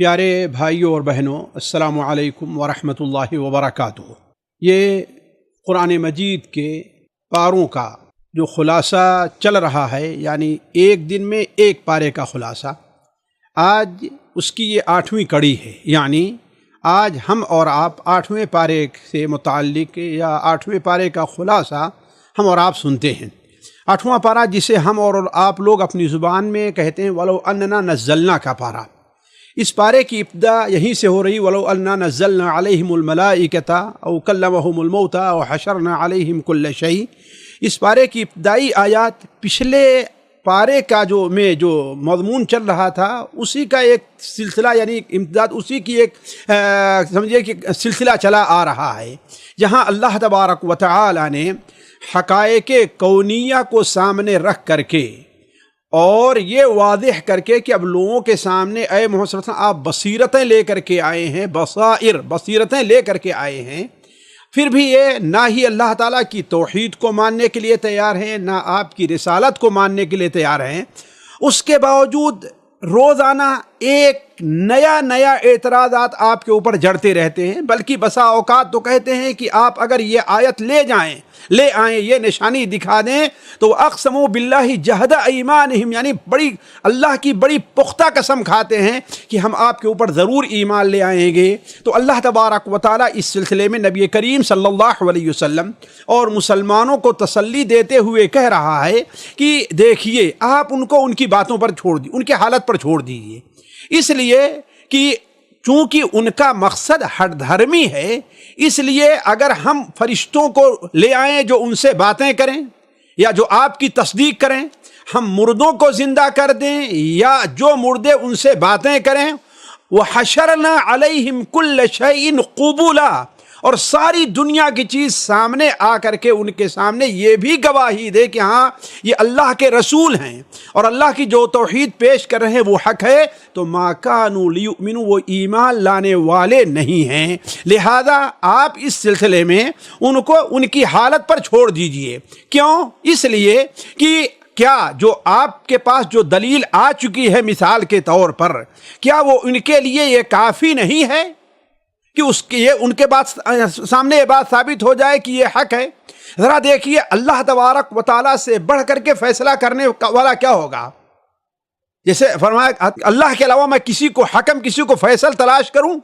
پیارے بھائیوں اور بہنوں، السلام علیکم ورحمۃ اللہ وبرکاتہ۔ یہ قرآن مجید کے پاروں کا جو خلاصہ چل رہا ہے، یعنی ایک دن میں ایک پارے کا خلاصہ، آج اس کی یہ 8ویں کڑی ہے۔ یعنی آج ہم اور آپ 8ویں پارے سے متعلق یا 8ویں پارے کا خلاصہ ہم اور آپ سنتے ہیں۔ 8واں پارہ جسے ہم اور آپ لوگ اپنی زبان میں کہتے ہیں وَلَوْ أَنَّنَا نَزَّلْنَا کا پارہ، اس پارے کی ابتدا یہیں سے ہو رہی وَلَوْ أَنَّا نَزَّلْنَا عَلَيْهِمُ الْمَلَائِكَةَ أَوْ كَلَّمَهُمُ الْمَوْتَى وَحَشَرْنَا عَلَيْهِمْ كُلَّ شَيْءٍ۔ اس پارے کی ابتدائی آیات پچھلے پارے کا جو مضمون چل رہا تھا اسی کا ایک سلسلہ، یعنی امتداد اسی کی ایک سمجھے کہ سلسلہ چلا آ رہا ہے، جہاں اللہ تبارک و تعالی نے حقائق کونیہ کو سامنے رکھ کر کے اور یہ واضح کر کے کہ اب لوگوں کے سامنے اے محمد صلی اللہ علیہ وسلم آپ بصیرتیں لے کر کے آئے ہیں، بصیرتیں لے کر کے آئے ہیں، پھر بھی یہ نہ ہی اللہ تعالیٰ کی توحید کو ماننے کے لیے تیار ہیں، نہ آپ کی رسالت کو ماننے کے لیے تیار ہیں۔ اس کے باوجود روزانہ ایک نیا اعتراضات آپ کے اوپر جڑتے رہتے ہیں، بلکہ بسا اوقات تو کہتے ہیں کہ آپ اگر یہ آیت لے آئیں، یہ نشانی دکھا دیں تو اقسموا باللہ جہد ایمانہم، یعنی اللہ کی بڑی پختہ قسم کھاتے ہیں کہ ہم آپ کے اوپر ضرور ایمان لے آئیں گے۔ تو اللہ تبارک و تعالیٰ اس سلسلے میں نبی کریم صلی اللہ علیہ وسلم اور مسلمانوں کو تسلی دیتے ہوئے کہہ رہا ہے کہ دیکھیے آپ ان کو ان کی باتوں پر چھوڑ دیجیے، ان کے حالت پر چھوڑ دیجیے، اس لیے کہ چونکہ ان کا مقصد ہٹ دھرمی ہے، اس لیے اگر ہم فرشتوں کو لے آئیں جو ان سے باتیں کریں یا جو آپ کی تصدیق کریں، ہم مردوں کو زندہ کر دیں یا جو مردے ان سے باتیں کریں، وَحَشَرْنَا عَلَيْهِمْ كُلَّ شَيْءٍ قُبُولًا، اور ساری دنیا کی چیز سامنے آ کر کے ان کے سامنے یہ بھی گواہی دے کہ ہاں یہ اللہ کے رسول ہیں اور اللہ کی جو توحید پیش کر رہے ہیں وہ حق ہے، تو مَا كَانُوا لِيُؤْمِنُوا، وہ ایمان لانے والے نہیں ہیں۔ لہذا آپ اس سلسلے میں ان کو ان کی حالت پر چھوڑ دیجئے۔ کیوں؟ اس لیے کہ کیا جو آپ کے پاس جو دلیل آ چکی ہے مثال کے طور پر، کیا وہ ان کے لیے یہ کافی نہیں ہے کہ ان کے سامنے یہ بات ثابت ہو جائے کہ یہ حق ہے؟ ذرا دیکھیے اللہ تبارک و تعالیٰ سے بڑھ کر کے فیصلہ کرنے والا کیا ہوگا؟ جیسے فرمایا اللہ کے علاوہ میں کسی کو حکم، کسی کو فیصل تلاش کروں؟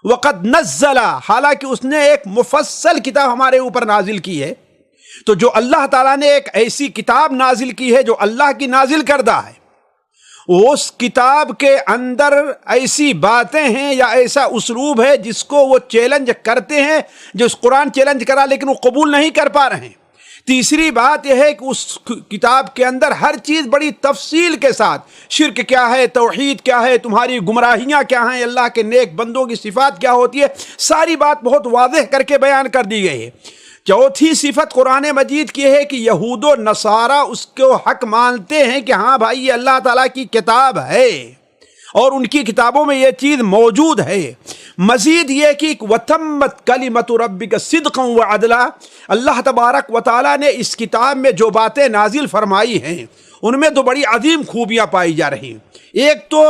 وقد نزل، حالانکہ اس نے ایک مفصل کتاب ہمارے اوپر نازل کی ہے۔ تو جو اللہ تعالیٰ نے ایک ایسی کتاب نازل کی ہے جو اللہ کی نازل کردہ ہے، اس کتاب کے اندر ایسی باتیں ہیں یا ایسا اسلوب ہے جس کو وہ چیلنج کرتے ہیں، جو اس قرآن چیلنج کرا لیکن وہ قبول نہیں کر پا رہے ہیں۔ تیسری بات یہ ہے کہ اس کتاب کے اندر ہر چیز بڑی تفصیل کے ساتھ، شرک کیا ہے، توحید کیا ہے، تمہاری گمراہیاں کیا ہیں، اللہ کے نیک بندوں کی صفات کیا ہوتی ہے، ساری بات بہت واضح کر کے بیان کر دی گئی ہے۔ چوتھی صفت قرآن مجید کی ہے کہ یہود و نصارہ اس کو حق مانتے ہیں کہ ہاں بھائی یہ اللہ تعالیٰ کی کتاب ہے اور ان کی کتابوں میں یہ چیز موجود ہے۔ مزید یہ کہ وَتَمَّتْ كَلِمَةُ رَبِّكَ صِدْقًا وَعَدْلًا، اللہ تبارک و تعالیٰ نے اس کتاب میں جو باتیں نازل فرمائی ہیں ان میں تو بڑی عظیم خوبیاں پائی جا رہی ہیں۔ ایک تو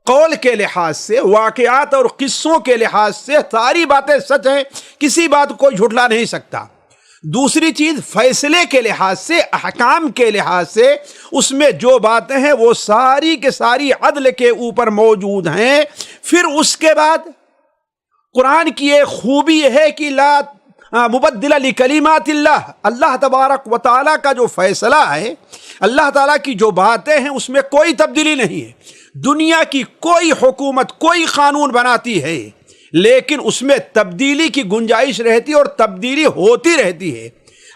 قول کے لحاظ سے، واقعات اور قصوں کے لحاظ سے ساری باتیں سچ ہیں، کسی بات کو جھٹلا نہیں سکتا۔ دوسری چیز فیصلے کے لحاظ سے، احکام کے لحاظ سے اس میں جو باتیں ہیں وہ ساری کے ساری عدل کے اوپر موجود ہیں۔ پھر اس کے بعد قرآن کی ایک خوبی یہ ہے کہ لا مبدل لکلمات اللہ، اللہ تبارک و تعالیٰ کا جو فیصلہ ہے، اللہ تعالیٰ کی جو باتیں ہیں اس میں کوئی تبدیلی نہیں ہے۔ دنیا کی کوئی حکومت کوئی قانون بناتی ہے لیکن اس میں تبدیلی کی گنجائش رہتی ہے اور تبدیلی ہوتی رہتی ہے۔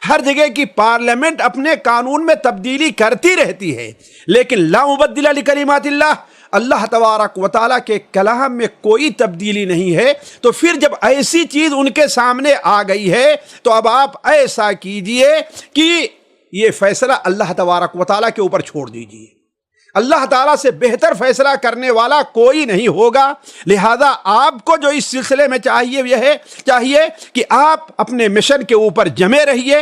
ہر جگہ کی پارلیمنٹ اپنے قانون میں تبدیلی کرتی رہتی ہے، لیکن لا مبدل لکلمات اللہ، اللہ تبارک و تعالیٰ کے کلام میں کوئی تبدیلی نہیں ہے۔ تو پھر جب ایسی چیز ان کے سامنے آ گئی ہے تو اب آپ ایسا کیجئے کہ یہ فیصلہ اللہ تبارک و تعالیٰ کے اوپر چھوڑ دیجئے۔ اللہ تعالیٰ سے بہتر فیصلہ کرنے والا کوئی نہیں ہوگا۔ لہذا آپ کو جو اس سلسلے میں چاہیے کہ آپ اپنے مشن کے اوپر جمے رہیے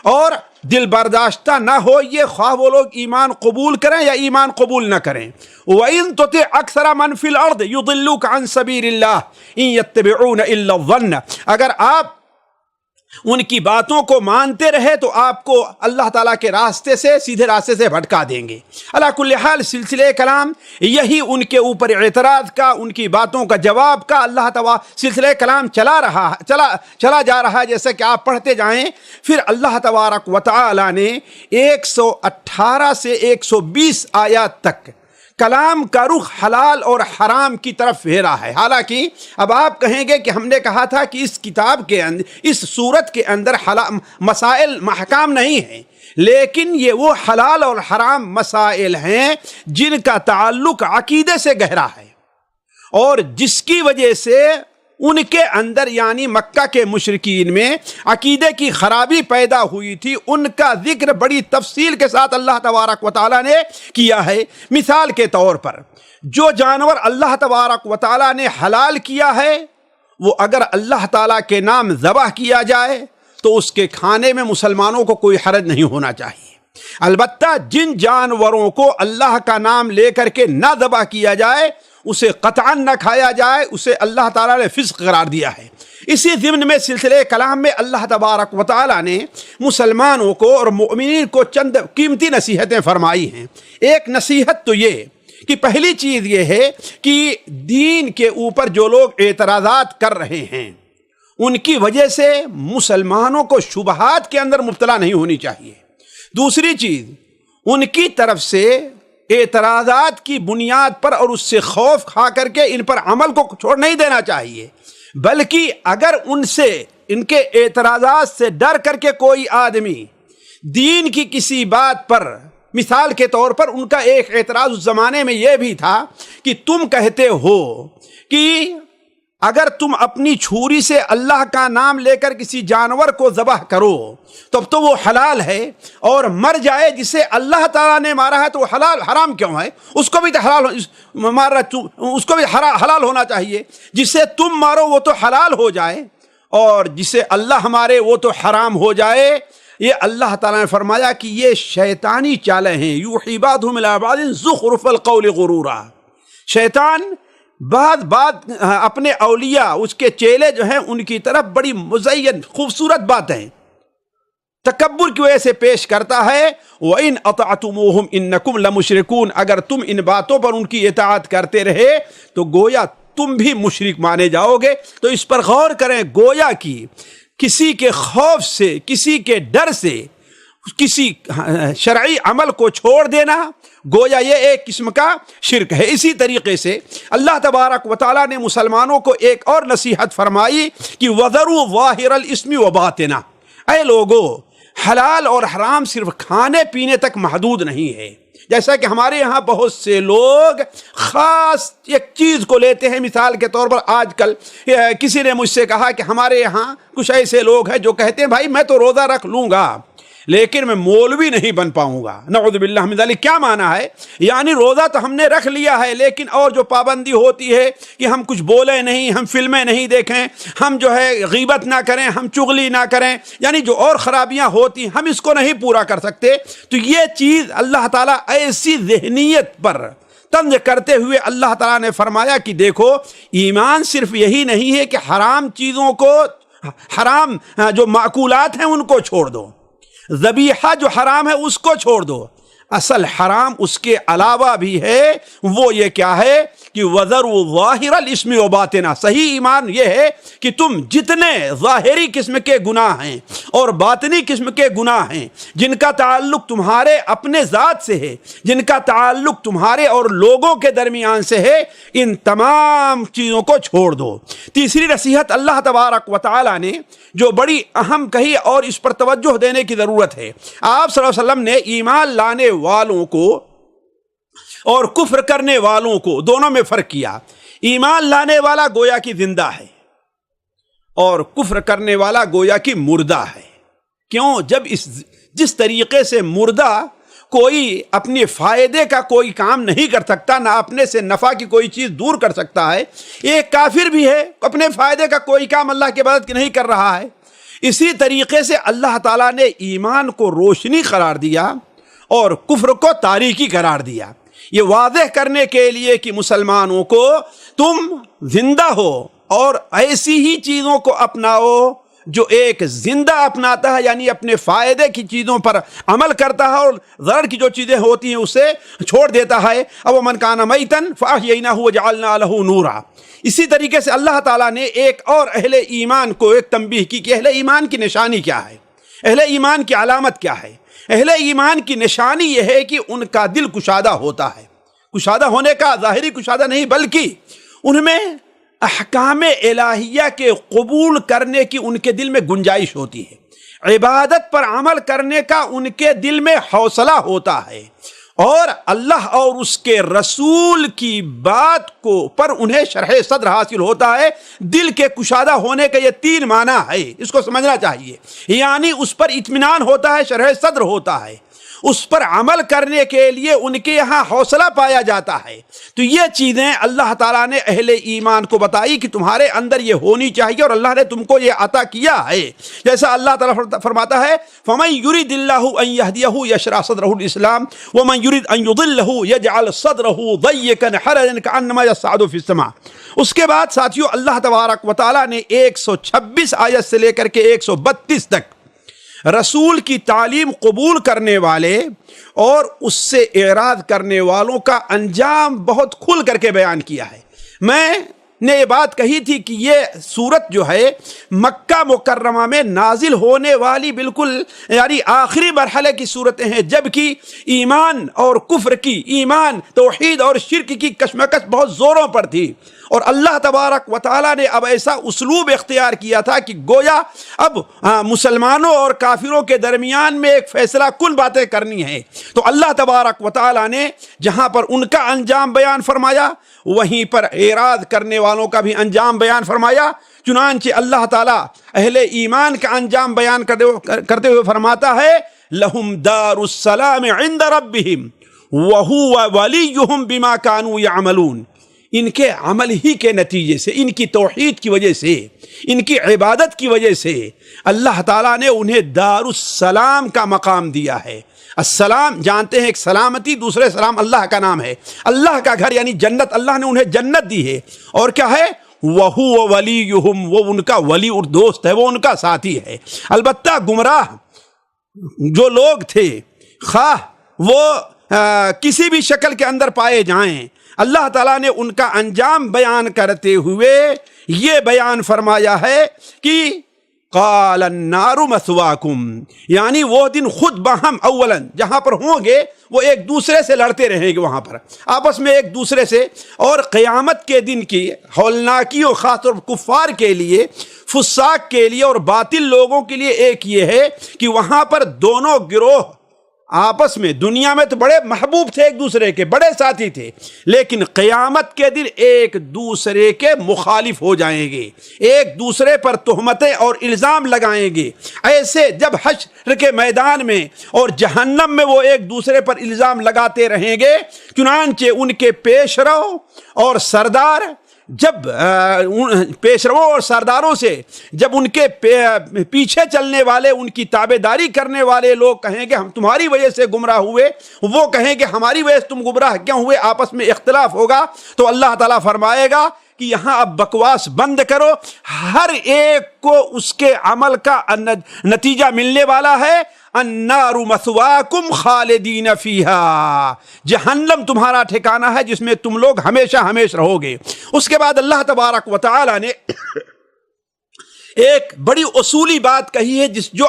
اور دل برداشتہ نہ ہوئیے، خواہ وہ لوگ ایمان قبول کریں یا ایمان قبول نہ کریں۔ وَإِن تُطِعْ أَكْثَرَ مَنْ فِي الْأَرْضِ يُضِلُّوكَ عَنْ سَبِيلِ اللَّهِ إِن يَتَّبِعُونَ إِلَّا الظَّنَّ، اگر آپ ان کی باتوں کو مانتے رہے تو آپ کو اللہ تعالیٰ کے راستے سے، سیدھے راستے سے بھٹکا دیں گے۔ علی کل حال سلسلہ کلام یہی ان کے اوپر اعتراض کا، ان کی باتوں کا جواب کا اللہ تعالیٰ سلسلہ کلام چلا جا رہا ہے۔ جیسے کہ آپ پڑھتے جائیں، پھر اللہ تبارک و تعالیٰ نے 118 سے 120 آیات تک کلام کا رخ حلال اور حرام کی طرف پھیرا ہے۔ حالانکہ اب آپ کہیں گے کہ ہم نے کہا تھا کہ اس کتاب کے اندر، اس سورت کے اندر مسائل محکام نہیں ہیں، لیکن یہ وہ حلال اور حرام مسائل ہیں جن کا تعلق عقیدے سے گہرا ہے، اور جس کی وجہ سے ان کے اندر یعنی مکہ کے مشرکین میں عقیدے کی خرابی پیدا ہوئی تھی، ان کا ذکر بڑی تفصیل کے ساتھ اللہ تبارک و تعالیٰ نے کیا ہے۔ مثال کے طور پر جو جانور اللہ تبارک و تعالیٰ نے حلال کیا ہے، وہ اگر اللہ تعالیٰ کے نام ذبح کیا جائے تو اس کے کھانے میں مسلمانوں کو کوئی حرج نہیں ہونا چاہیے۔ البتہ جن جانوروں کو اللہ کا نام لے کر کے نہ ذبح کیا جائے، اسے قطعاً نہ کھایا جائے، اسے اللہ تعالیٰ نے فسق قرار دیا ہے۔ اسی ضمن میں سلسلہ کلام میں اللہ تبارک و تعالیٰ نے مسلمانوں کو اور مؤمنین کو چند قیمتی نصیحتیں فرمائی ہیں۔ ایک نصیحت تو یہ کہ پہلی چیز یہ ہے کہ دین کے اوپر جو لوگ اعتراضات کر رہے ہیں، ان کی وجہ سے مسلمانوں کو شبہات کے اندر مبتلا نہیں ہونی چاہیے۔ دوسری چیز، ان کی طرف سے اعتراضات کی بنیاد پر اور اس سے خوف کھا کر کے ان پر عمل کو چھوڑ نہیں دینا چاہیے، بلکہ اگر ان کے اعتراضات سے ڈر کر کے کوئی آدمی دین کی کسی بات پر، مثال کے طور پر ان کا ایک اعتراض اس زمانے میں یہ بھی تھا کہ تم کہتے ہو کہ اگر تم اپنی چھری سے اللہ کا نام لے کر کسی جانور کو ذبح کرو تب تو وہ حلال ہے، اور مر جائے جسے اللہ تعالیٰ نے مارا ہے تو وہ حرام کیوں ہے؟ اس کو بھی تو اس کو بھی حلال ہونا چاہیے۔ جسے تم مارو وہ تو حلال ہو جائے، اور جسے اللہ مارے وہ تو حرام ہو جائے۔ یہ اللہ تعالیٰ نے فرمایا کہ یہ شیطانی چالیں ہیں، یوحی بعضهم الی بعض زخرف القول غرورا۔ شیطان بعض اپنے اولیاء، اس کے چیلے جو ہیں، ان کی طرف بڑی مزین خوبصورت باتیں تکبر کی وجہ سے پیش کرتا ہے۔ وَإِنْ أَطَعْتُمُوهُمْ إِنَّكُمْ لَمُشْرِكُونَ، اگر تم ان باتوں پر ان کی اطاعت کرتے رہے تو گویا تم بھی مشرک مانے جاؤ گے۔ تو اس پر غور کریں، گویا کی کسی کے خوف سے، کسی کے ڈر سے کسی شرعی عمل کو چھوڑ دینا گویا یہ ایک قسم کا شرک ہے۔ اسی طریقے سے اللہ تبارک و تعالیٰ نے مسلمانوں کو ایک اور نصیحت فرمائی کہ وَذَرُوا ظَاهِرَ الْإِثْمِ وَبَاطِنَهُ، اے لوگو، حلال اور حرام صرف کھانے پینے تک محدود نہیں ہے۔ جیسا کہ ہمارے یہاں بہت سے لوگ خاص ایک چیز کو لیتے ہیں، مثال کے طور پر آج کل کسی نے مجھ سے کہا کہ ہمارے یہاں کچھ ایسے لوگ ہیں جو کہتے ہیں بھائی میں تو روزہ رکھ لوں گا لیکن میں مولوی نہیں بن پاؤں گا۔ نعوذ باللہ من ذالک۔ کیا معنی ہے؟ یعنی روزہ تو ہم نے رکھ لیا ہے، لیکن اور جو پابندی ہوتی ہے کہ ہم کچھ بولیں نہیں، ہم فلمیں نہیں دیکھیں، ہم جو ہے غیبت نہ کریں، ہم چغلی نہ کریں، یعنی جو اور خرابیاں ہوتی ہیں ہم اس کو نہیں پورا کر سکتے۔ تو یہ چیز اللہ تعالیٰ ایسی ذہنیت پر طنز کرتے ہوئے اللہ تعالیٰ نے فرمایا کہ دیکھو، ایمان صرف یہی نہیں ہے کہ حرام چیزوں کو، حرام جو معقولات ہیں ان کو چھوڑ دو، ذبیحہ جو حرام ہے اس کو چھوڑ دو، اصل حرام اس کے علاوہ بھی ہے۔ وہ یہ کیا ہے کہ وَذَرُوا ظَاهِرَ الْإِثْمِ وَبَاطِنَهُ۔ صحیح ایمان یہ ہے کہ تم جتنے ظاہری قسم کے گناہ ہیں اور باطنی قسم کے گناہ ہیں جن کا تعلق تمہارے اپنے ذات سے ہے، جن کا تعلق تمہارے اور لوگوں کے درمیان سے ہے، ان تمام چیزوں کو چھوڑ دو۔ تیسری نصیحت اللہ تبارک و تعالی نے جو بڑی اہم کہی اور اس پر توجہ دینے کی ضرورت ہے، آپ صلی اللہ علیہ وسلم نے ایمان لانے والوں کو اور کفر کرنے والوں کو دونوں میں فرق کیا۔ ایمان لانے والا گویا کی زندہ ہے اور کفر کرنے والا گویا کی مردہ ہے۔ کیوں؟ جب جس طریقے سے مردہ کوئی اپنے فائدے کا کوئی کام نہیں کر سکتا، نہ اپنے سے نفع کی کوئی چیز دور کر سکتا ہے، ایک کافر بھی ہے اپنے فائدے کا کوئی کام اللہ کے مدد نہیں کر رہا ہے۔ اسی طریقے سے اللہ تعالیٰ نے ایمان کو روشنی قرار دیا اور کفر کو تاریکی قرار دیا، یہ واضح کرنے کے لیے کہ مسلمانوں کو تم زندہ ہو اور ایسی ہی چیزوں کو اپناؤ جو ایک زندہ اپناتا ہے، یعنی اپنے فائدے کی چیزوں پر عمل کرتا ہے اور ضرر کی جو چیزیں ہوتی ہیں اسے چھوڑ دیتا ہے۔ او من کان میتا فاحییناہ وجعلنا لہ نورا۔ اسی طریقے سے اللہ تعالیٰ نے ایک اور اہل ایمان کو ایک تنبیہ کی کہ اہل ایمان کی نشانی کیا ہے، اہل ایمان کی علامت کیا ہے۔ اہل ایمان کی نشانی یہ ہے کہ ان کا دل کشادہ ہوتا ہے، کشادہ ہونے کا ظاہری کشادہ نہیں بلکہ ان میں احکام الہیہ کے قبول کرنے کی ان کے دل میں گنجائش ہوتی ہے، عبادت پر عمل کرنے کا ان کے دل میں حوصلہ ہوتا ہے، اور اللہ اور اس کے رسول کی بات کو پر انہیں شرح صدر حاصل ہوتا ہے۔ دل کے کشادہ ہونے کا یہ تین معنی ہے، اس کو سمجھنا چاہیے، یعنی اس پر اطمینان ہوتا ہے، شرح صدر ہوتا ہے، اس پر عمل کرنے کے لیے ان کے یہاں حوصلہ پایا جاتا ہے۔ تو یہ چیزیں اللہ تعالیٰ نے اہل ایمان کو بتائی کہ تمہارے اندر یہ ہونی چاہیے، اور اللہ نے تم کو یہ عطا کیا ہے۔ جیسا اللہ تعالیٰ فرماتا ہے فَمَن يُرِدِ اللَّهُ أَن يَهْدِيَهُ يَشْرَحْ صَدْرَهُ الْإِسْلَامَ وَمَن يُرِدْ أَن يُضِلَّهُ يَجْعَلْ صَدْرَهُ ضَيِّقًا حَرَجًا كَأَنَّمَا يَصْعَدُ فِي السَّمَاءِ۔ اس کے بعد ساتھیو اللہ تبارک و تعالیٰ نے 126 آیت سے لے کر کے 132 تک رسول کی تعلیم قبول کرنے والے اور اس سے اعراض کرنے والوں کا انجام بہت کھل کر کے بیان کیا ہے۔ میں نے یہ بات کہی تھی کہ یہ سورت جو ہے مکہ مکرمہ میں نازل ہونے والی بالکل یعنی آخری مرحلے کی صورتیں ہیں، جبکہ ایمان اور کفر کی، ایمان توحید اور شرک کی کشمکش بہت زوروں پر تھی، اور اللہ تبارک و تعالیٰ نے اب ایسا اسلوب اختیار کیا تھا کہ گویا اب مسلمانوں اور کافروں کے درمیان میں ایک فیصلہ کن باتیں کرنی ہیں۔ تو اللہ تبارک و تعالیٰ نے جہاں پر ان کا انجام بیان فرمایا، وہیں پر اعراض کرنے والوں کا بھی انجام بیان فرمایا۔ چنانچہ اللہ تعالیٰ اہل ایمان کا انجام بیان کرتے ہوئے فرماتا ہے لہم دار السلام عند ربہم وہو ولیہم بما کانوا یعملون۔ ان کے عمل ہی کے نتیجے سے، ان کی توحید کی وجہ سے، ان کی عبادت کی وجہ سے اللہ تعالیٰ نے انہیں دار السلام کا مقام دیا ہے۔ السلام جانتے ہیں ایک سلامتی، دوسرے سلام اللہ کا نام ہے، اللہ کا گھر یعنی جنت، اللہ نے انہیں جنت دی ہے، اور کیا ہے وَهُوَ وَلِيُّهُمْ، وہ ان کا ولی اور دوست ہے، وہ ان کا ساتھی ہے۔ البتہ گمراہ جو لوگ تھے، خواہ وہ کسی بھی شکل کے اندر پائے جائیں، اللہ تعالیٰ نے ان کا انجام بیان کرتے ہوئے یہ بیان فرمایا ہے کہ قال النار مثواکم، یعنی وہ دن خود باہم اولاً جہاں پر ہوں گے وہ ایک دوسرے سے لڑتے رہیں گے، وہاں پر آپس میں ایک دوسرے سے، اور قیامت کے دن کی ہولناکی اور خاص طور پر کفار کے لیے، فساق کے لیے اور باطل لوگوں کے لیے ایک یہ ہے کہ وہاں پر دونوں گروہ آپس میں دنیا میں تو بڑے محبوب تھے، ایک دوسرے کے بڑے ساتھی تھے، لیکن قیامت کے دن ایک دوسرے کے مخالف ہو جائیں گے، ایک دوسرے پر تہمتیں اور الزام لگائیں گے۔ ایسے جب حشر کے میدان میں اور جہنم میں وہ ایک دوسرے پر الزام لگاتے رہیں گے، چنانچہ ان کے پیشرو اور سردار جب پیشروں اور سرداروں سے جب ان کے پیچھے چلنے والے، ان کی تابع داری کرنے والے لوگ کہیں گے ہم تمہاری وجہ سے گمراہ ہوئے، وہ کہیں گے ہماری وجہ سے تم گمراہ کیوں ہوئے، آپس میں اختلاف ہوگا، تو اللہ تعالیٰ فرمائے گا کہ یہاں اب بکواس بند کرو، ہر ایک کو اس کے عمل کا نتیجہ ملنے والا ہے۔ النار مثواکم خالدین فیہا، جہنم تمہارا ٹھکانہ ہے جس میں تم لوگ ہمیشہ ہمیشہ رہو گے۔ اس کے بعد اللہ تبارک و تعالی نے ایک بڑی اصولی بات کہی ہے، جو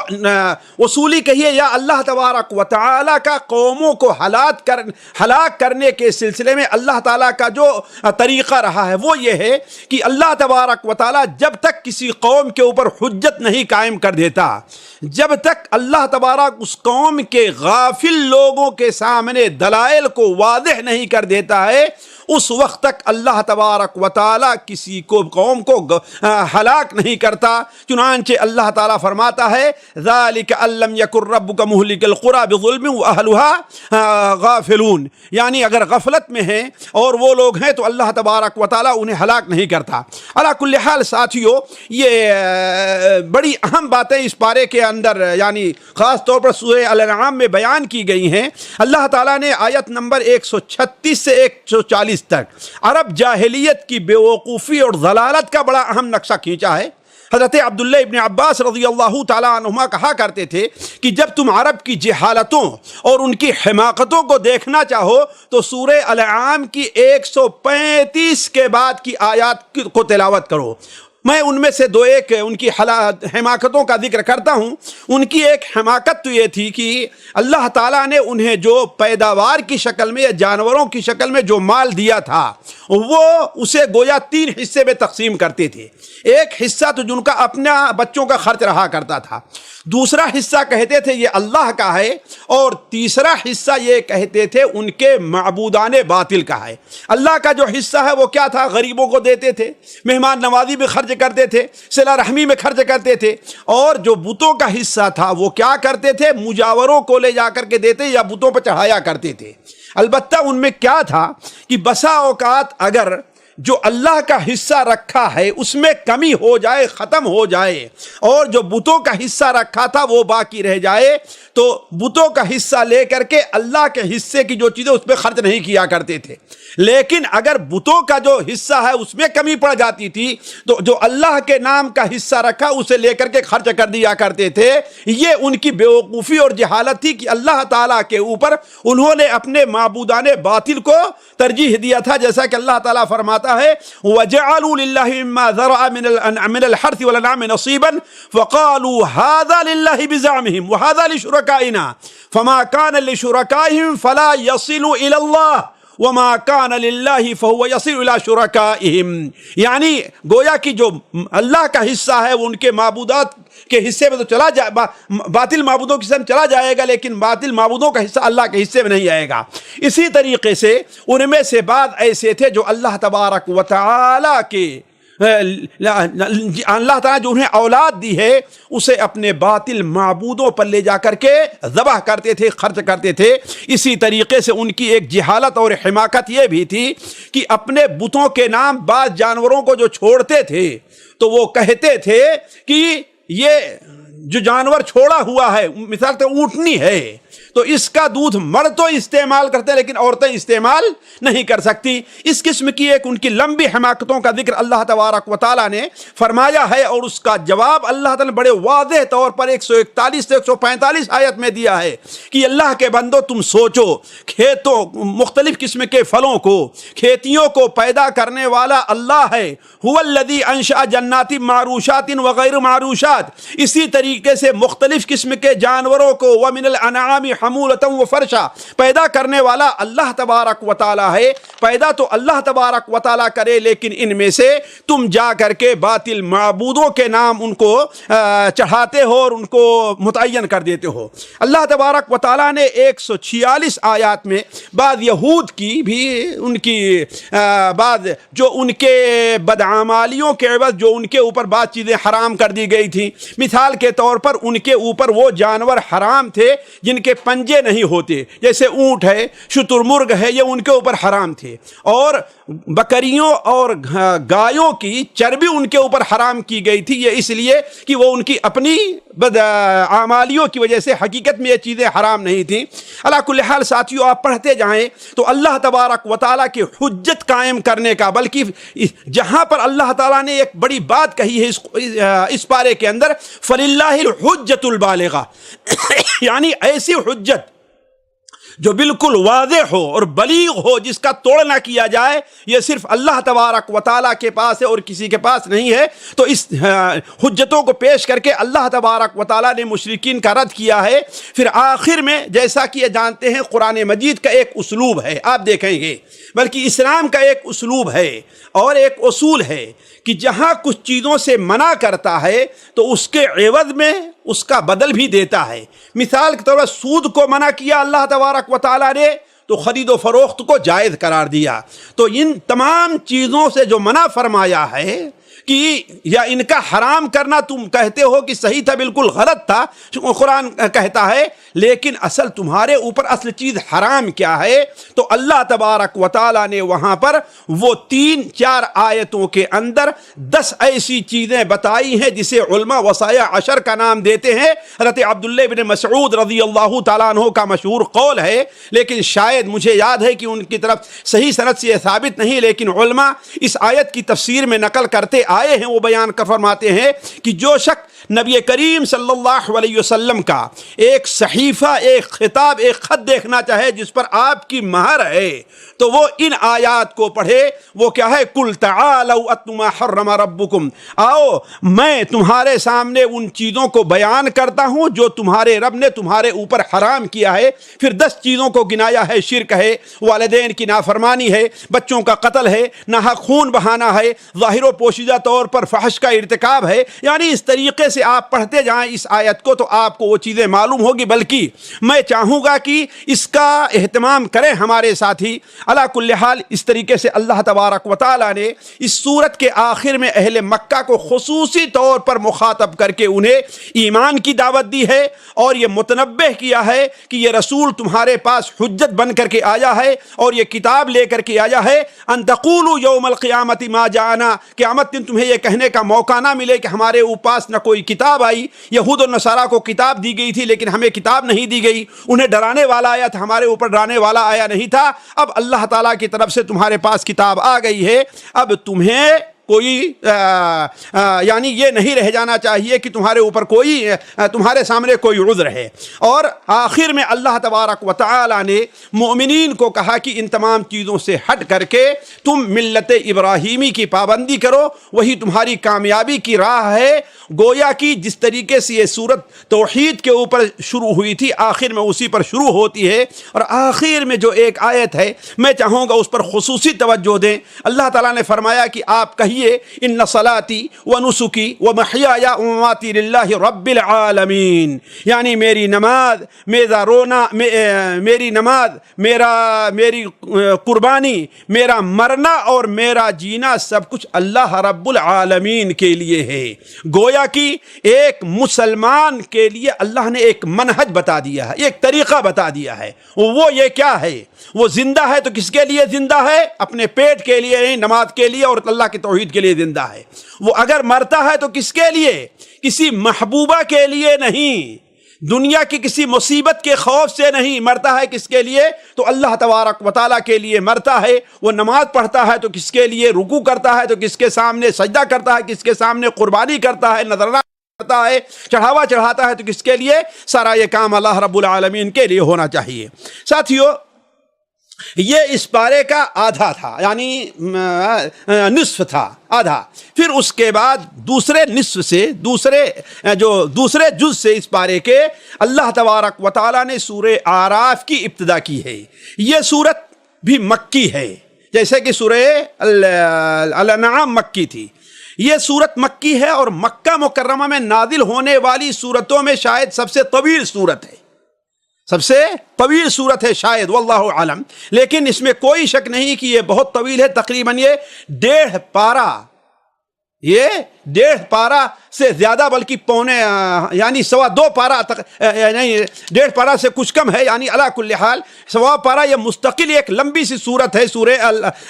اصولی کہی ہے، یا اللہ تبارک و تعالی کا قوموں کو ہلاک کرنے کے سلسلے میں اللہ تعالیٰ کا جو طریقہ رہا ہے وہ یہ ہے کہ اللہ تبارک و تعالی جب تک کسی قوم کے اوپر حجت نہیں قائم کر دیتا، جب تک اللہ تبارک اس قوم کے غافل لوگوں کے سامنے دلائل کو واضح نہیں کر دیتا ہے، اس وقت تک اللہ تبارک و تعالیٰ کسی کو قوم کو ہلاک نہیں کرتا۔ چنانچہ اللہ تعالیٰ فرماتا ہے ذالک ان لم یکن ربک مہلک القری بظلم واہلھا غافلون، یعنی اگر غفلت میں ہیں اور وہ لوگ ہیں تو اللہ تبارک و تعالیٰ انہیں ہلاک نہیں کرتا۔ علی کل حال ساتھیو، یہ بڑی اہم باتیں اس پارے کے اندر یعنی خاص طور پر سورہ الانعام میں بیان کی گئی ہیں۔ اللہ تعالیٰ نے آیت نمبر 136 سے 140 تک عرب جاہلیت کی بے وقوفی اور ضلالت کا بڑا اہم نقشہ کھینچا ہے۔ حضرت عبداللہ ابن عباس رضی اللہ تعالیٰ عنہما کہا کرتے تھے کہ جب تم عرب کی جہالتوں اور ان کی حماقتوں کو دیکھنا چاہو تو سورہ الانعام کی 135 کے بعد کی آیات کو تلاوت کرو۔ میں ان میں سے دو ایک ان کی حماقتوں کا ذکر کرتا ہوں۔ ان کی ایک حماقت تو یہ تھی کہ اللہ تعالیٰ نے انہیں جو پیداوار کی شکل میں یا جانوروں کی شکل میں جو مال دیا تھا وہ اسے گویا 3 حصے میں تقسیم کرتے تھے۔ ایک حصہ تو جن کا اپنا بچوں کا خرچ رہا کرتا تھا، دوسرا حصہ کہتے تھے یہ اللہ کا ہے، اور تیسرا حصہ یہ کہتے تھے ان کے معبودان باطل کا ہے۔ اللہ کا جو حصہ ہے وہ کیا تھا؟ غریبوں کو دیتے تھے، مہمان نوازی میں خرچ کرتے تھے، صلہ رحمی میں خرچ کرتے تھے، اور جو بتوں کا حصہ تھا وہ کیا کرتے تھے؟ مجاوروں کو لے جا کر کے دیتے یا بتوں پر چڑھایا کرتے تھے۔ البتہ ان میں کیا تھا کہ بسا اوقات اگر جو اللہ کا حصہ رکھا ہے اس میں کمی ہو جائے، ختم ہو جائے، اور جو بتوں کا حصہ رکھا تھا وہ باقی رہ جائے، تو بتوں کا حصہ لے کر کے اللہ کے حصے کی جو چیزیں اس پہ خرچ نہیں کیا کرتے تھے۔ لیکن اگر بتوں کا جو حصہ ہے اس میں کمی پڑ جاتی تھی تو جو اللہ کے نام کا حصہ رکھا اسے لے کر کے خرچ کر دیا کرتے تھے۔ یہ ان کی بیوقوفی اور جہالت تھی کہ اللہ تعالیٰ کے اوپر انہوں نے اپنے معبودان باطل کو ترجیح دیا تھا، جیسا کہ اللہ تعالیٰ فرماتا ہے وَجَعَلُوا لِلَّهِ مِمَّا ذَرَعَ مِنَ الْحَرْثِ وَالْأَنْعَامِ نَصِيبًا فَقَالُوا هَذَا لِلَّهِ بِزَعْمِهِمْ وَهَذَا لِشُرَكَائِنَا فَمَا كَانَ لِشُرَكَائِهِمْ فَلَا يَصِلُ إِلَى اللَّهِ وَمَا كَانَ لِلَّهِ فَهُوَ يَصِلُ إِلَى شُرَكَائِهِمْ، یعنی گویا کہ جو اللہ کا حصہ ہے وہ ان کے معبودات کے حصے میں تو چلا جائے، باطل معبودوں کے حصے میں چلا جائے گا، لیکن باطل معبودوں کا حصہ اللہ کے حصے میں نہیں آئے گا۔ اسی طریقے سے ان میں سے بعض ایسے تھے جو اللہ تبارک و تعالیٰ کے اللہ تعالیٰ جو انہیں اولاد دی ہے اسے اپنے باطل معبودوں پر لے جا کر کے ذبح کرتے تھے، خرچ کرتے تھے۔ اسی طریقے سے ان کی ایک جہالت اور حماقت یہ بھی تھی کہ اپنے بتوں کے نام بعض جانوروں کو جو چھوڑتے تھے تو وہ کہتے تھے کہ یہ جو جانور چھوڑا ہوا ہے، مثال تو اونٹنی ہے، تو اس کا دودھ مرد تو استعمال کرتے لیکن عورتیں استعمال نہیں کر سکتی۔ اس قسم کی ایک ان کی لمبی حماقتوں کا ذکر اللہ تبارک و تعالیٰ نے فرمایا ہے، اور اس کا جواب اللہ تعالیٰ نے بڑے واضح طور پر 141 سے 145 آیت میں دیا ہے کہ اللہ کے بندو تم سوچو، کھیتوں مختلف قسم کے پھلوں کو، کھیتیوں کو پیدا کرنے والا اللہ ہے، هو الذی انشأ جنات معروشات وغیر معروشات، اسی طریقے سے مختلف قسم کے جانوروں کو ومن الانعام حمولۃ وفرشا پیدا کرنے والا اللہ تبارک و تعالی ہے۔ پیدا تو اللہ تبارک و تعالی کرے، لیکن ان میں سے تم جا کر کے باطل معبودوں کے نام ان کو چڑھاتے ہو اور ان کو متعین کر دیتے ہو۔ اللہ تبارک و تعالی نے 146 آیات میں بعض یہود کی بھی ان کی بعض جو ان کے بدعمالیوں کے عوض جو ان کے اوپر بعض چیزیں حرام کر دی گئی تھی، مثال کے طور پر ان کے اوپر وہ جانور حرام تھے جن کے پنجے نہیں ہوتے، جیسے اونٹ ہے، شتر مرغ ہے، یہ ان کے اوپر حرام تھے، اور بکریوں اور گایوں کی چربی ان کے اوپر حرام کی گئی تھی، یہ اس لیے کہ وہ ان کی اپنی بدعمالیوں کی وجہ سے حقیقت میں یہ چیزیں حرام نہیں تھیں۔ علی کل حال ساتھیو، آپ پڑھتے جائیں تو اللہ تبارک و تعالیٰ کی حجت قائم کرنے کا، بلکہ جہاں پر اللہ تعالیٰ نے ایک بڑی بات کہی ہے اس پارے کے اندر فَلِلَّهِ الْحُجَّةُ الْبَالِغَةُ، یعنی ایسی حجت جو بالکل واضح ہو اور بلیغ ہو، جس کا توڑ نہ کیا جائے، یہ صرف اللہ تبارک و تعالیٰ کے پاس ہے اور کسی کے پاس نہیں ہے۔ تو اس حجتوں کو پیش کر کے اللہ تبارک و تعالیٰ نے مشرکین کا رد کیا ہے۔ پھر آخر میں جیسا کہ یہ جانتے ہیں قرآن مجید کا ایک اسلوب ہے، آپ دیکھیں گے، بلکہ اسلام کا ایک اسلوب ہے اور ایک اصول ہے کہ جہاں کچھ چیزوں سے منع کرتا ہے تو اس کے عوض میں اس کا بدل بھی دیتا ہے۔ مثال کے طور پر سود کو منع کیا اللہ تبارک و تعالیٰ نے، تو خرید و فروخت کو جائز قرار دیا۔ تو ان تمام چیزوں سے جو منع فرمایا ہے کہ یا ان کا حرام کرنا تم کہتے ہو کہ صحیح تھا، بالکل غلط تھا، قرآن کہتا ہے، لیکن اصل تمہارے اوپر اصل چیز حرام کیا ہے؟ تو اللہ تبارک و تعالیٰ نے وہاں پر وہ 3-4 آیتوں کے اندر 10 ایسی چیزیں بتائی ہیں جسے علماء وصایا عشر کا نام دیتے ہیں۔ حضرت عبداللہ بن مسعود رضی اللہ تعالیٰ عنہ کا مشہور قول ہے، لیکن شاید مجھے یاد ہے کہ ان کی طرف صحیح سند سے یہ ثابت نہیں، لیکن علماء اس آیت کی تفسیر میں نقل کرتے آئے ہیں، وہ بیان کر فرماتے ہیں کہ جو شخص نبی کریم صلی اللہ علیہ وسلم کا ایک صحیفہ، ایک خطاب، ایک خط دیکھنا چاہے جس پر آپ کی مہر ہے، تو وہ ان آیات کو پڑھے۔ وہ کیا ہے؟ قُلْ تَعَالَوْا أَتْلُ مَا حَرَّمَ رَبُّكُمْ، آؤ میں تمہارے سامنے ان چیزوں کو بیان کرتا ہوں جو تمہارے رب نے تمہارے اوپر حرام کیا ہے۔ پھر 10 چیزوں کو گنایا ہے، شرک ہے، والدین کی نافرمانی ہے، بچوں کا قتل ہے، ناحق خون بہانا ہے، ظاہر و پوشیدہ طور پر فحش کا ارتکاب ہے۔ یعنی اس طریقے سے آپ پڑھتے جائیں اس آیت کو تو آپ کو وہ چیزیں معلوم ہوگی، بلکہ میں چاہوں گا کہ اس کا اہتمام کریں ہمارے ساتھی۔ علی کل حال اس طریقے سے اللہ تبارک و تعالیٰ نے اس سورت کے آخر میں اہل مکہ کو خصوصی طور پر مخاطب کر کے انہیں ایمان کی دعوت دی ہے، اور یہ متنبہ کیا ہے کہ یہ رسول تمہارے پاس حجت بن کر کے آیا ہے اور یہ کتاب لے کر کے آیا ہے۔ ان تقولوا یوم القیامت ما جاءنا، قیامت دن تمہیں یہ کہنے کا موقع نہ ملے کہ ہمارے پاس نہ کوئی کتاب آئی۔ یہود و نصارہ کو کتاب دی گئی تھی لیکن ہمیں کتاب نہیں دی گئی، انہیں ڈرانے والا آیا تھا، ہمارے اوپر ڈرانے والا آیا نہیں تھا۔ اب اللہ تعالیٰ کی طرف سے تمہارے پاس کتاب آ گئی ہے، اب تمہیں کوئی یعنی یہ نہیں رہ جانا چاہیے کہ تمہارے اوپر کوئی تمہارے سامنے کوئی عذر ہے۔ اور آخر میں اللہ تبارک و تعالی نے مومنین کو کہا کہ ان تمام چیزوں سے ہٹ کر کے تم ملت ابراہیمی کی پابندی کرو، وہی تمہاری کامیابی کی راہ ہے۔ گویا کہ جس طریقے سے یہ سورت توحید کے اوپر شروع ہوئی تھی، آخر میں اسی پر شروع ہوتی ہے، اور آخر میں جو ایک آیت ہے میں چاہوں گا اس پر خصوصی توجہ دیں۔ اللہ تعالیٰ نے فرمایا کہ آپ کہیے ان صلاتی و نسکی و محیای و مماتی للہ رب العالمین، یعنی میری نماز، میرا رونا، میری نماز، میری قربانی، میرا مرنا اور میرا جینا سب کچھ اللہ رب العالمین کے لیے ہے۔ گویا کہ ایک مسلمان کے لیے اللہ نے ایک منہج بتا دیا ہے، ایک طریقہ بتا دیا ہے۔ وہ یہ کیا ہے؟ وہ زندہ ہے تو کس کے لیے زندہ ہے؟ اپنے پیٹ کے لیے نہیں، نماز کے لیے اور اللہ کی توحید کے لیے زندہ ہے۔ وہ اگر مرتا ہے تو کس کے لیے؟ کسی محبوبہ کے لیے نہیں، دنیا کی کسی مصیبت کے خوف سے نہیں، مرتا ہے کس کے لیے؟ تو اللہ تبارک و تعالیٰ کے لیے مرتا ہے۔ وہ نماز پڑھتا ہے تو کس کے لیے؟ رکوع کرتا ہے تو کس کے سامنے؟ سجدہ کرتا ہے کس کے سامنے؟ قربانی کرتا ہے، نذرانہ کرتا ہے، چڑھاوا چڑھاتا ہے تو کس کے لیے؟ سارا یہ کام اللہ رب العالمین کے لیے ہونا چاہیے۔ ساتھیو، یہ اس پارے کا آدھا تھا، یعنی نصف تھا، آدھا۔ پھر اس کے بعد دوسرے نصف سے، دوسرے جز سے اس پارے کے اللہ تبارک و تعالیٰ نے سورہ اعراف کی ابتدا کی ہے۔ یہ سورت بھی مکی ہے، جیسے کہ سورہ الانعام مکی تھی۔ یہ سورت مکی ہے اور مکہ مکرمہ میں نازل ہونے والی سورتوں میں شاید سب سے طویل سورت ہے، سب سے طویل سورت ہے شاید، واللہ عالم۔ لیکن اس میں کوئی شک نہیں کہ یہ بہت طویل ہے، تقریباً یہ 1.5 پارہ، یہ 1.5 پارہ سے زیادہ، بلکہ پونے یعنی 2.25 پارہ تک، نہیں 1.5 پارہ سے کچھ کم ہے، یعنی علی کل حال 2.25 پارہ یہ مستقل ایک لمبی سی سورت ہے، سورہ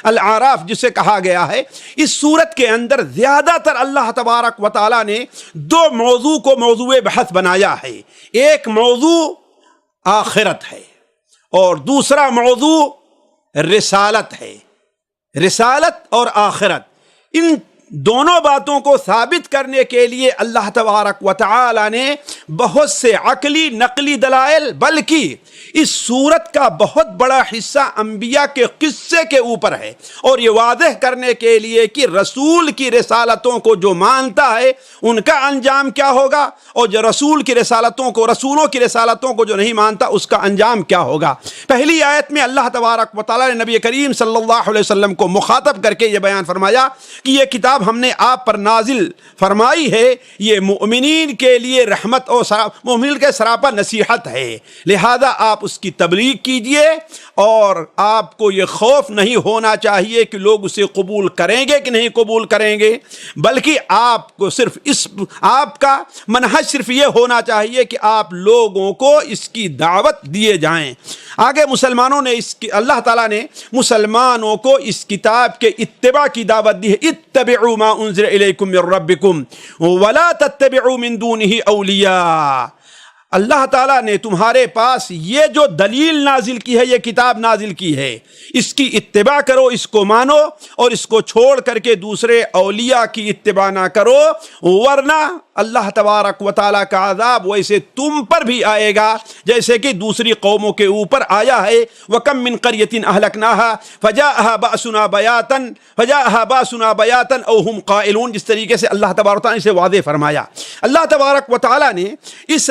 الاعراف جسے کہا گیا ہے۔ اس سورت کے اندر زیادہ تر اللہ تبارک و تعالیٰ نے 2 موضوع کو موضوع بحث بنایا ہے۔ ایک موضوع آخرت ہے اور دوسرا موضوع رسالت ہے۔ رسالت اور آخرت، ان دونوں باتوں کو ثابت کرنے کے لیے اللہ تبارک و تعالی نے بہت سے عقلی نقلی دلائل، بلکہ اس سورت کا بہت بڑا حصہ انبیاء کے قصے کے اوپر ہے، اور یہ واضح کرنے کے لیے کہ رسول کی رسالتوں کو جو مانتا ہے ان کا انجام کیا ہوگا، اور جو رسولوں کی رسالتوں کو جو نہیں مانتا اس کا انجام کیا ہوگا۔ پہلی آیت میں اللہ تبارک و تعالی نے نبی کریم صلی اللہ علیہ وسلم کو مخاطب کر کے یہ بیان فرمایا کہ یہ کتاب ہم نے آپ پر نازل فرمائی ہے، یہ مؤمنین کے لیے رحمت مومن کے سراپا نصیحت ہے، لہذا آپ اس کی تبلیغ کیجئے، اور آپ کو یہ خوف نہیں ہونا چاہیے کہ لوگ اسے قبول کریں گے کہ نہیں قبول کریں گے، بلکہ آپ کو صرف آپ کا منہج صرف یہ ہونا چاہیے کہ آپ لوگوں کو اس کی دعوت دیے جائیں۔ آگے مسلمانوں نے اللہ تعالیٰ نے مسلمانوں کو اس کتاب کے اتباع کی دعوت دی ہے، اتبعوا ما انزل الیکم من ربکم ولا تتبعوا من دونہ اولیاء۔ اللہ تعالیٰ نے تمہارے پاس یہ جو دلیل نازل کی ہے، یہ کتاب نازل کی ہے، اس کی اتباع کرو، اس کو مانو، اور اس کو چھوڑ کر کے دوسرے اولیاء کی اتباع نہ کرو، ورنہ اللہ تبارک و تعالیٰ کا عذاب ویسے تم پر بھی آئے گا جیسے کہ دوسری قوموں کے اوپر آیا ہے۔ وَكَم مِّن قَرْيَةٍ أَهْلَكْنَاهَا فَجَاءَهَا بَأْسُنَا بَيَاتًا أَوْ هُمْ قَائِلُونَ، جس طریقے سے اللہ تبارک و تعالیٰ نے اسے واضح فرمایا۔ اللہ تبارک و تعالیٰ نے اس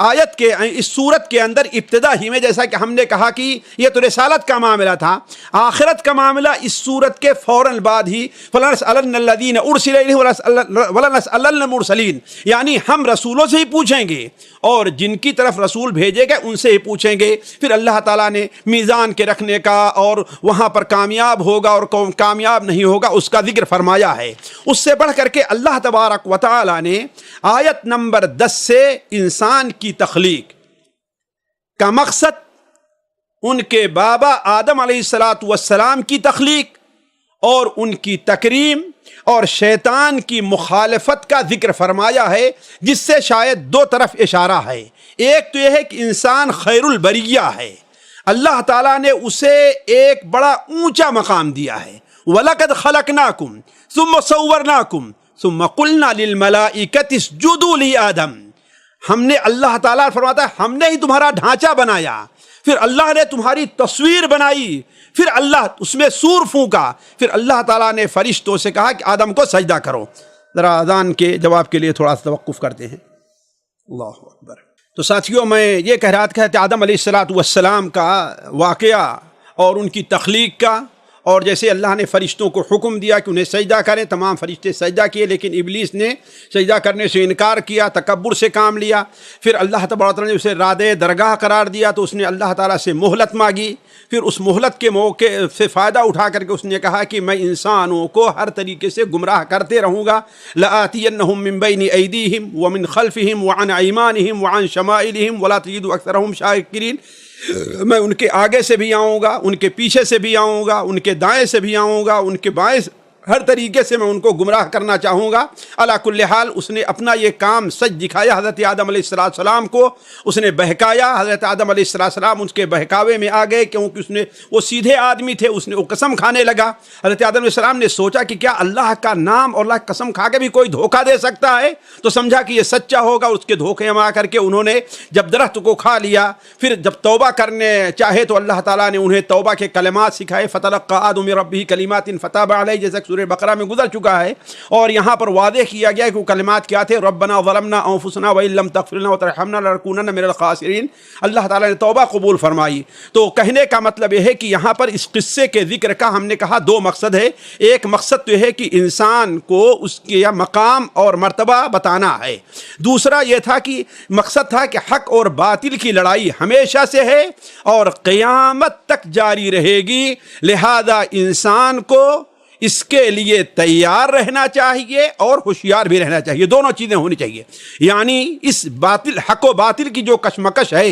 آیت کے اس سورت کے اندر ابتدا ہی میں، جیسا کہ ہم نے کہا کہ یہ تو رسالت کا معاملہ تھا، آخرت کا معاملہ اس سورت کے فوراً بعد ہی فَلَنَسْأَلَنَّ الَّذِينَ أُرْسِلَ إِلَيْهِمْ وَلَنَسْأَلَنَّ الْمُرْسَلِينَ، یعنی ہم رسولوں سے ہی پوچھیں گے اور جن کی طرف رسول بھیجے گئے ان سے ہی پوچھیں گے۔ پھر اللہ تعالیٰ نے میزان کے رکھنے کا اور وہاں پر کامیاب ہوگا اور کامیاب نہیں ہوگا اس کا ذکر فرمایا ہے۔ اس سے بڑھ کر کے اللہ تبارک و تعالیٰ نے آیت نمبر 10 سے انسان کی تخلیق کا مقصد ان کے بابا آدم علیہ السلام کی تخلیق اور ان کی تکریم اور شیطان کی مخالفت کا ذکر فرمایا ہے، جس سے شاید دو طرف اشارہ ہے۔ ایک تو یہ ہے کہ انسان خیر البریہ ہے، اللہ تعالیٰ نے اسے ایک بڑا اونچا مقام دیا ہے۔ وَلَقَدْ خَلَقْنَاكُمْ ثُمَّ صَوَّرْنَاكُمْ ثُمَّ قُلْنَا لِلْمَلَائِكَةِ اسْجُدُوا لِآدَمَ، ہم نے، اللہ تعالیٰ فرماتا ہے، ہم نے ہی تمہارا ڈھانچہ بنایا، پھر اللہ نے تمہاری تصویر بنائی، پھر اللہ اس میں سور پھونکا، پھر اللہ تعالیٰ نے فرشتوں سے کہا کہ آدم کو سجدہ کرو۔ ذرا اذان کے جواب کے لیے تھوڑا سا توقف کرتے ہیں۔ اللہ اکبر۔ تو ساتھیوں، میں یہ کہہ رہا تھا کہ آدم علیہ السلام کا واقعہ اور ان کی تخلیق کا، اور جیسے اللہ نے فرشتوں کو حکم دیا کہ انہیں سجدہ کریں، تمام فرشتے سجدہ کیے، لیکن ابلیس نے سجدہ کرنے سے انکار کیا، تکبر سے کام لیا۔ پھر اللہ تبارک و تعالیٰ نے اسے رادِ درگاہ قرار دیا تو اس نے اللہ تعالیٰ سے مہلت مانگی۔ پھر اس مہلت کے موقع سے فائدہ اٹھا کر کے اس نے کہا کہ میں انسانوں کو ہر طریقے سے گمراہ کرتے رہوں گا، لَآتِيَنَّهُم مِّن بَيْنِ أَيْدِيهِمْ وَمِنْ خَلْفِهِمْ وَعَنْ أَيْمَانِهِمْ وَعَنْ شَمَائِلِهِمْ وَلَا تَجِدُ أَكْثَرَهُمْ شَاكِرِينَ، میں ان کے آگے سے بھی آؤں گا، ان کے پیچھے سے بھی آؤں گا، ان کے دائیں سے بھی آؤں گا، ان کے بائیں، ہر طریقے سے میں ان کو گمراہ کرنا چاہوں گا۔ علی کل حال اس نے اپنا یہ کام سچ دکھایا، حضرت آدم علیہ السلام کو اس نے بہکایا۔ حضرت آدم علیہ السلام اس کے بہکاوے میں آ گئے، کیونکہ وہ سیدھے آدمی تھے، وہ قسم کھانے لگا۔ حضرت آدم علیہ السلام نے سوچا کہ کیا اللہ کا نام اور اللہ کی قسم کھا کے بھی کوئی دھوکہ دے سکتا ہے، تو سمجھا کہ یہ سچا ہوگا، اس کے دھوکے میں آ کر کے انہوں نے جب درخت کو کھا لیا، پھر جب توبہ کرنے چاہے تو اللہ تعالیٰ نے انہیں توبہ کے کلمات سکھائے، فَتَلَقَّىٰ آدَمُ مِن رَبِّهِ كَلِمَاتٍ فَتَابَ عَلَيْهِ، جیسا کہ سورہ بقرہ میں گزر چکا ہے، اور یہاں پر واضح کیا گیا کہ وہ کلمات کیا تھے، ربنا ظلمنا انفسنا وان لم تغفر لنا وترحمنا لنکونن من الخاسرین۔ اللہ تعالیٰ نے توبہ قبول فرمائی۔ تو کہنے کا مطلب یہ ہے کہ یہاں پر اس قصے کے ذکر کا ہم نے کہا دو مقصد ہے۔ ایک مقصد تو یہ ہے کہ انسان کو اس کے مقام اور مرتبہ بتانا ہے، دوسرا یہ تھا کہ مقصد تھا کہ حق اور باطل کی لڑائی ہمیشہ سے ہے اور قیامت تک جاری رہے گی، لہذا انسان کو اس کے لیے تیار رہنا چاہیے اور ہوشیار بھی رہنا چاہیے، دونوں چیزیں ہونی چاہیے۔ یعنی اس حق و باطل کی جو کشمکش ہے،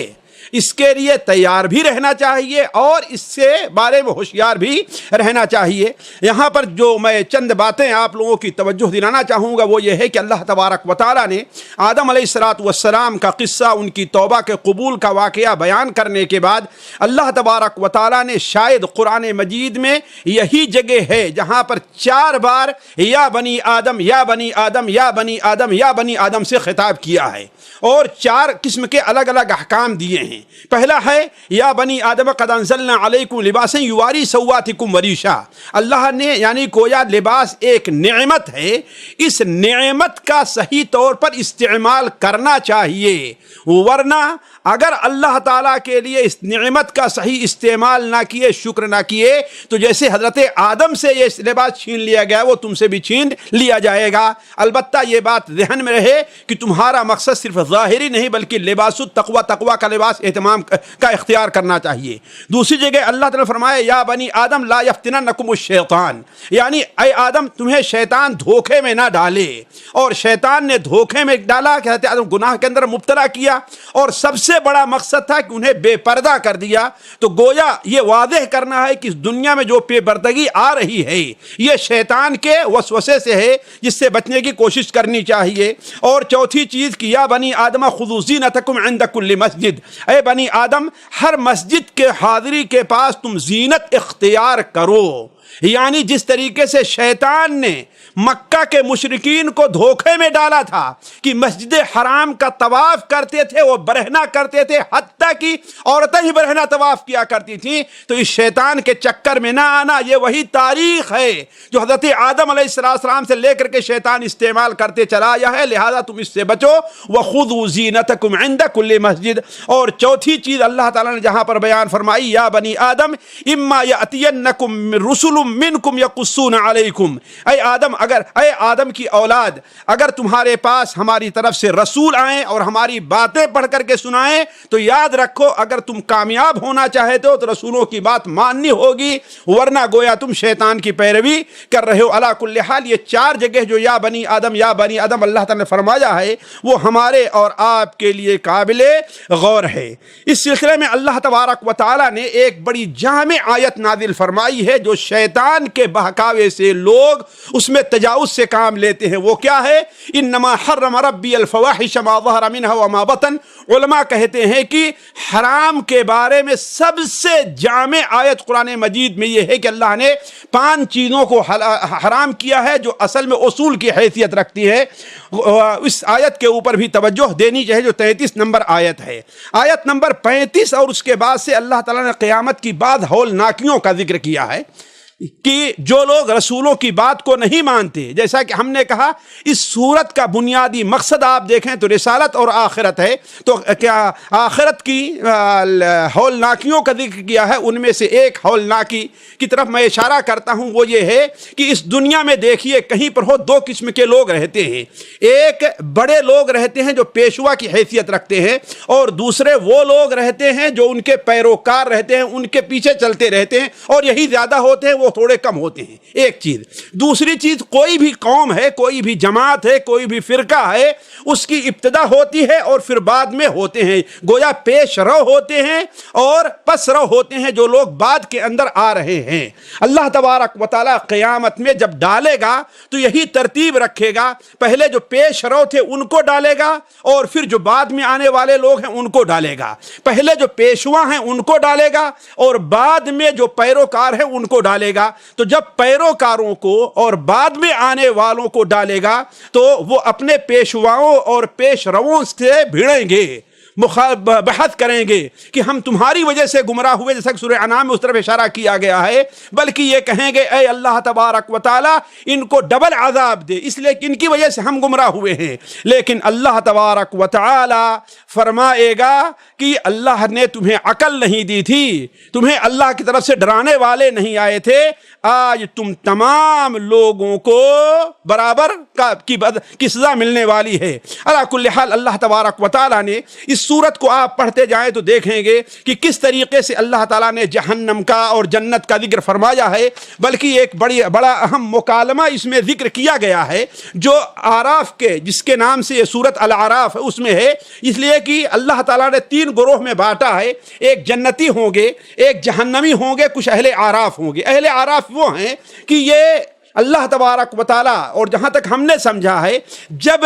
اس کے لیے تیار بھی رہنا چاہیے اور اس سے بارے میں ہوشیار بھی رہنا چاہیے۔ یہاں پر جو میں چند باتیں آپ لوگوں کی توجہ دلانا چاہوں گا وہ یہ ہے کہ اللہ تبارک و تعالیٰ نے آدم علیہ السلام کا قصہ، ان کی توبہ کے قبول کا واقعہ بیان کرنے کے بعد اللہ تبارک و تعالیٰ نے شاید قرآن مجید میں یہی جگہ ہے جہاں پر 4 بار یا بنی آدم یا بنی آدم یا بنی آدم یا بنی آدم سے خطاب کیا ہے، اور 4 قسم کے الگ الگ احکام دیے ہیں۔ پہلا ہے یا بنی آدم قد انزلنا علیکم لباسا یواری سواتکم وریشا، اللہ نے یعنی گویا لباس ایک نعمت ہے، اس نعمت کا صحیح طور پر استعمال کرنا چاہیے، ورنہ اگر اللہ تعالیٰ کے لیے اس نعمت کا صحیح استعمال نہ کیے، شکر نہ کیے، تو جیسے حضرت آدم سے یہ لباس چھین لیا گیا وہ تم سے بھی چھین لیا جائے گا۔ البتہ یہ بات ذہن میں رہے کہ تمہارا مقصد صرف ظاہری نہیں بلکہ لباس التقوی، تقوی کا لباس اہتمام کا اختیار کرنا چاہیے۔ دوسری جگہ اللہ تعالیٰ نے فرمایا یا بنی آدم لا یفتننکم الشیطان، یعنی اے آدم تمہیں شیطان دھوکے میں نہ ڈالے، اور شیطان نے دھوکے میں ڈالا کہ حضرت آدم گناہ کے اندر مبتلا کیا، اور سب سے بڑا مقصد تھا کہ انہیں بے پردہ کر دیا۔ تو گویا یہ واضح کرنا ہے کہ اس دنیا میں جو بے پردگی آ رہی ہے یہ شیطان کے وسوسے سے ہے، جس سے بچنے کی کوشش کرنی چاہیے۔ اور چوتھی چیز کہ یا بنی آدم خذوا زینتکم عند کل مسجد، اے بنی آدم ہر مسجد کے حاضری کے پاس تم زینت اختیار کرو، یعنی جس طریقے سے شیطان نے مکہ کے مشرکین کو دھوکے میں ڈالا تھا کہ مسجد حرام کا طواف کرتے تھے وہ برہنہ کرتے تھے، حتیٰ کہ عورتیں ہی برہنہ طواف کیا کرتی تھیں، تو اس شیطان کے چکر میں نہ آنا۔ یہ وہی تاریخ ہے جو حضرت آدم علیہ السلام سے لے کر کے شیطان استعمال کرتے چلا آیا ہے، لہذا تم اس سے بچو۔ وَخُذُوا زِينَتَكُمْ عِنْدَ كُلِّ مسجد۔ اور چوتھی چیز اللہ تعالیٰ نے جہاں پر بیان فرمائی یا بنی آدم اما یأتینکم رسل منکم یقصون علیکم، اے آدم کی اولاد، اگر تمہارے پاس ہماری طرف سے رسول آئیں اور ہماری باتیں پڑھ کر کے سنائیں تو یاد رکھو اگر تم کامیاب ہونا چاہتے ہو تو رسولوں کی بات ماننی ہوگی، ورنہ گویا تم شیطان کی پیروی کر رہے ہو۔ علی کل حال یہ چار جگہ جو یا بنی آدم اللہ تعالیٰ نے فرمایا ہے وہ ہمارے اور آپ کے لیے قابل غور ہے۔ اس سلسلے میں اللہ تبارک و تعالیٰ نے ایک بڑی جامع آیت نازل فرمائی ہے جو شیطان کے بہکاوے سے لوگ اس میں تجاوز سے کام لیتے ہیں۔ وہ کیا ہے؟ انما حرم ربی الفواحش ما ظہر منها وما بطن۔ علماء کہتے ہیں کہ حرام کے بارے میں سب سے جامع آیت قرآن مجید میں یہ ہے کہ اللہ نے 5 چیزوں کو حرام کیا ہے جو اصل میں اصول کی حیثیت رکھتی ہے۔ اس آیت کے اوپر بھی توجہ دینی چاہیے جو 33 نمبر آیت ہے۔ آیت نمبر 35 اور اس کے بعد سے اللہ تعالیٰ نے قیامت کی بعض ہولناکیوں کا ذکر کیا ہے کہ جو لوگ رسولوں کی بات کو نہیں مانتے، جیسا کہ ہم نے کہا اس سورت کا بنیادی مقصد آپ دیکھیں تو رسالت اور آخرت ہے، تو کیا آخرت کی ہولناکیوں کا ذکر کیا ہے۔ ان میں سے ایک ہولناکی کی طرف میں اشارہ کرتا ہوں، وہ یہ ہے کہ اس دنیا میں دیکھیے کہیں پر ہو 2 قسم کے لوگ رہتے ہیں، ایک بڑے لوگ رہتے ہیں جو پیشوا کی حیثیت رکھتے ہیں، اور دوسرے وہ لوگ رہتے ہیں جو ان کے پیروکار رہتے ہیں، ان کے پیچھے چلتے رہتے ہیں، اور یہی زیادہ ہوتے ہیں، وہ تھوڑے کم ہوتے ہیں۔ ایک چیز۔ دوسری چیز، کوئی بھی قوم ہے، کوئی بھی جماعت ہے، کوئی بھی فرقہ ہے، اس کی ابتدا ہوتی ہے اور پھر بعد میں ہوتے ہیں، گویا پیش رو ہوتے ہیں اور پس رو ہوتے ہیں جو لوگ بعد کے اندر آ رہے ہیں۔ اللہ تبارک و تعالیٰ قیامت میں جب ڈالے گا تو یہی ترتیب رکھے گا، پہلے جو پیش رو تھے ان کو ڈالے گا اور پھر جو بعد میں آنے والے لوگ ہیں ان کو ڈالے گا، پہلے جو پیشوا ہیں ان کو ڈالے گا اور بعد میں جو پیروکار ہیں ان کو ڈالے گا۔ تو جب پیروکاروں کو اور بعد میں آنے والوں کو ڈالے گا تو وہ اپنے پیشواؤں اور پیش رووں سے بھیڑیں گے، بحث کریں گے کہ ہم تمہاری وجہ سے گمراہ ہوئے، جیسا کہ سورہ انعام میں اس طرف اشارہ کیا گیا ہے، بلکہ یہ کہیں گے اے اللہ تبارک و تعالی ان کو ڈبل عذاب دے، اس لیے کہ ان کی وجہ سے ہم گمراہ ہوئے ہیں۔ لیکن اللہ تبارک و تعالی فرمائے گا کہ اللہ نے تمہیں عقل نہیں دی تھی، تمہیں اللہ کی طرف سے ڈرانے والے نہیں آئے تھے، آج تم تمام لوگوں کو برابر کی سزا ملنے والی ہے۔ علی کل حال اللہ تبارک و تعالی نے اس سورت کو آپ پڑھتے جائیں تو دیکھیں گے کہ کس طریقے سے اللہ تعالیٰ نے جہنم کا اور جنت کا ذکر فرمایا ہے، بلکہ ایک بڑا اہم مکالمہ اس میں ذکر کیا گیا ہے جو اعراف کے، جس کے نام سے یہ سورت الاعراف اس میں ہے، اس لیے کہ اللہ تعالیٰ نے 3 گروہ میں بانٹا ہے، ایک جنتی ہوں گے، ایک جہنمی ہوں گے، کچھ اہل اعراف ہوں گے۔ اہل اعراف وہ ہیں کہ یہ اللہ تبارک و تعالیٰ، اور جہاں تک ہم نے سمجھا ہے، جب